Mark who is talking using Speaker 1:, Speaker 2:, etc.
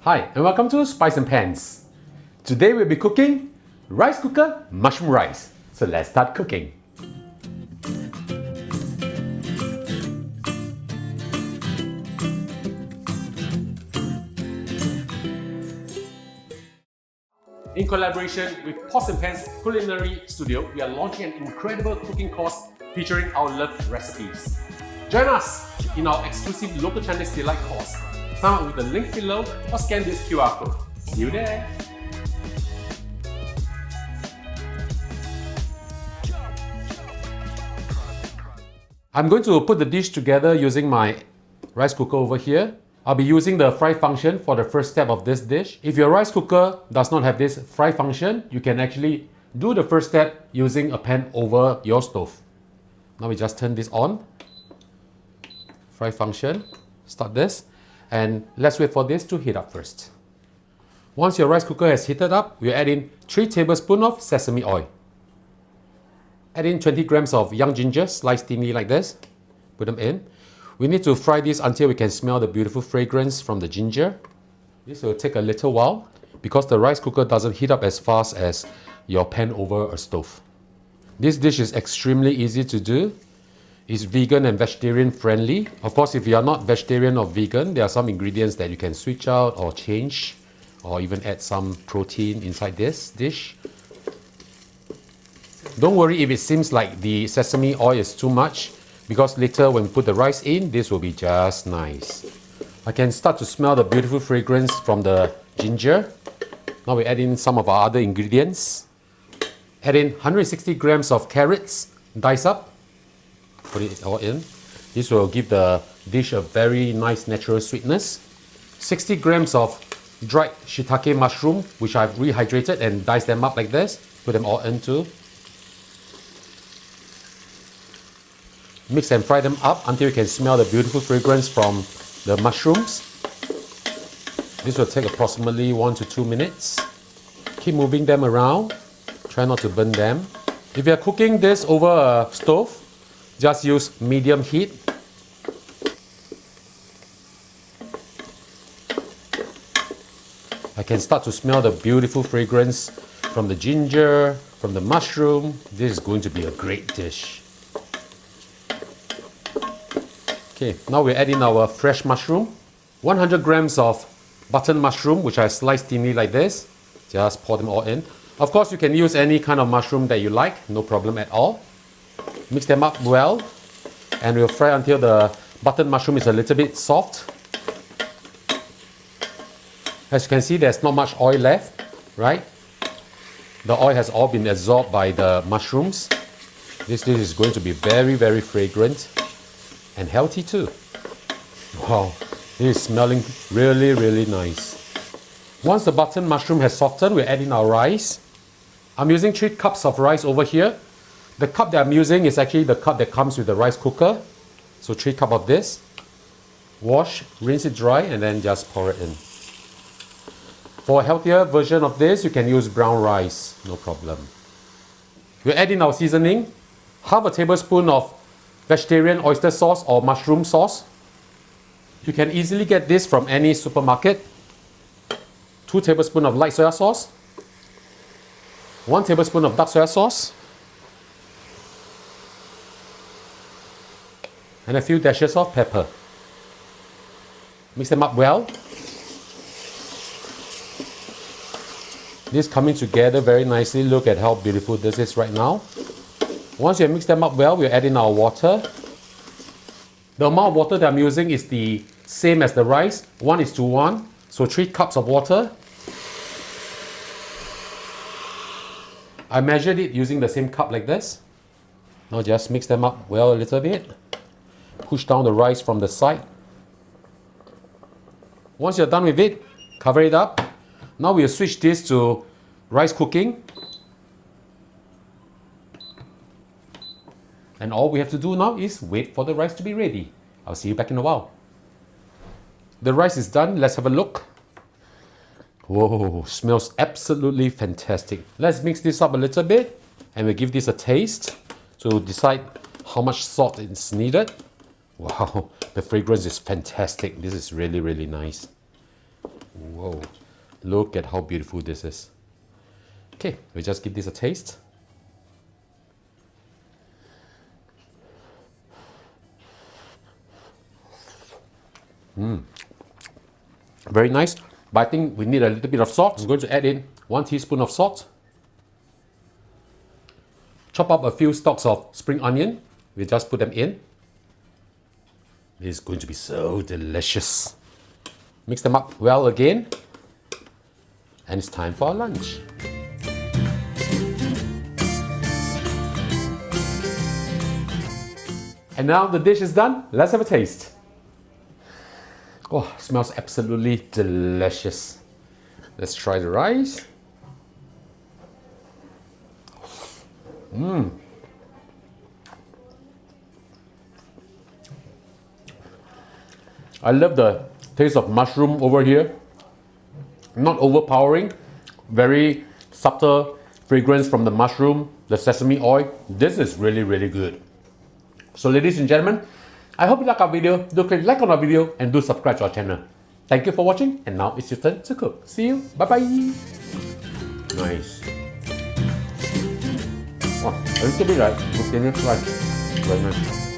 Speaker 1: Hi and welcome to Spice and Pans. Today we'll be cooking rice cooker mushroom rice. So let's start cooking. In collaboration with Pots and Pans Culinary Studio, we are launching an incredible cooking course featuring our loved recipes. Join us in our exclusive Local Chinese Delight course. Sign up with the link below or scan this QR code. See you there! I'm going to put the dish together using my rice cooker over here. I'll be using the fry function for the first step of this dish. If your rice cooker does not have this fry function, you can actually do the first step using a pan over your stove. Now we just turn this on. Fry function. Start this. And let's wait for this to heat up first. Once your rice cooker has heated up, we'll add in 3 tablespoons of sesame oil. Add in 20 grams of young ginger, sliced thinly like this. Put them in. We need to fry this until we can smell the beautiful fragrance from the ginger. This will take a little while because the rice cooker doesn't heat up as fast as your pan over a stove. This dish is extremely easy to do. It's vegan and vegetarian friendly. Of course, if you are not vegetarian or vegan, there are some ingredients that you can switch out or change, or even add some protein inside this dish. Don't worry if it seems like the sesame oil is too much, because later when we put the rice in, this will be just nice. I can start to smell the beautiful fragrance from the ginger. Now we add in some of our other ingredients. Add in 160 grams of carrots, diced up. Put it all in. This will give the dish a very nice natural sweetness. 60 grams of dried shiitake mushroom, which I've rehydrated and diced them up like this. Put them all in too. Mix and fry them up until you can smell the beautiful fragrance from the mushrooms. This will take approximately 1 to 2 minutes. Keep moving them around. Try not to burn them. If you are cooking this over a stove, just use medium heat. I can start to smell the beautiful fragrance from the ginger, from the mushroom. This is going to be a great dish. Okay, now we add in our fresh mushroom. 100 grams of button mushroom, which I sliced thinly like this. Just pour them all in. Of course, you can use any kind of mushroom that you like, no problem at all. Mix them up well, and we'll fry until the button mushroom is a little bit soft. As you can see, there's not much oil left, right? The oil has all been absorbed by the mushrooms. This dish is going to be very, very fragrant and healthy too. Wow, this is smelling really, really nice. Once the button mushroom has softened, we add in our rice. I'm using 3 cups of rice over here. The cup that I'm using is actually the cup that comes with the rice cooker. So 3 cups of this. Wash, rinse it dry, and then just pour it in. For a healthier version of this, you can use brown rice, no problem. We'll add in our seasoning. Half a tablespoon of vegetarian oyster sauce or mushroom sauce. You can easily get this from any supermarket. 2 tablespoons of light soya sauce. 1 tablespoon of dark soya sauce. And a few dashes of pepper. Mix them up well. This coming together very nicely. Look at how beautiful this is right now. Once you have mixed them up well, we'll add in our water. The amount of water that I'm using is the same as the rice, 1:1. So 3 cups of water. I measured it using the same cup like this. Now just mix them up well a little bit. Push down the rice from the side. Once you're done with it, cover it up. Now we'll switch this to rice cooking. And all we have to do now is wait for the rice to be ready. I'll see you back in a while. The rice is done. Let's have a look. Whoa, smells absolutely fantastic. Let's mix this up a little bit and we'll give this a taste to decide how much salt is needed. Wow, the fragrance is fantastic. This is really, really nice. Whoa, look at how beautiful this is. Okay, we just give this a taste. Very nice, but I think we need a little bit of salt. I'm going to add in 1 teaspoon of salt. Chop up a few stalks of spring onion. We just put them in. It's going to be so delicious. Mix them up well again. And it's time for our lunch. And now the dish is done. Let's have a taste. Oh, smells absolutely delicious. Let's try the rice. I love the taste of mushroom over here. Not overpowering, very subtle fragrance from the mushroom, the sesame oil. This is really, really good. So ladies and gentlemen, I hope you like our video. Do click like on our video and do subscribe to our channel. Thank you for watching, and now it's your turn to cook. See you. Bye bye. Nice. Oh, a little bit right. Glutinous rice. Very nice.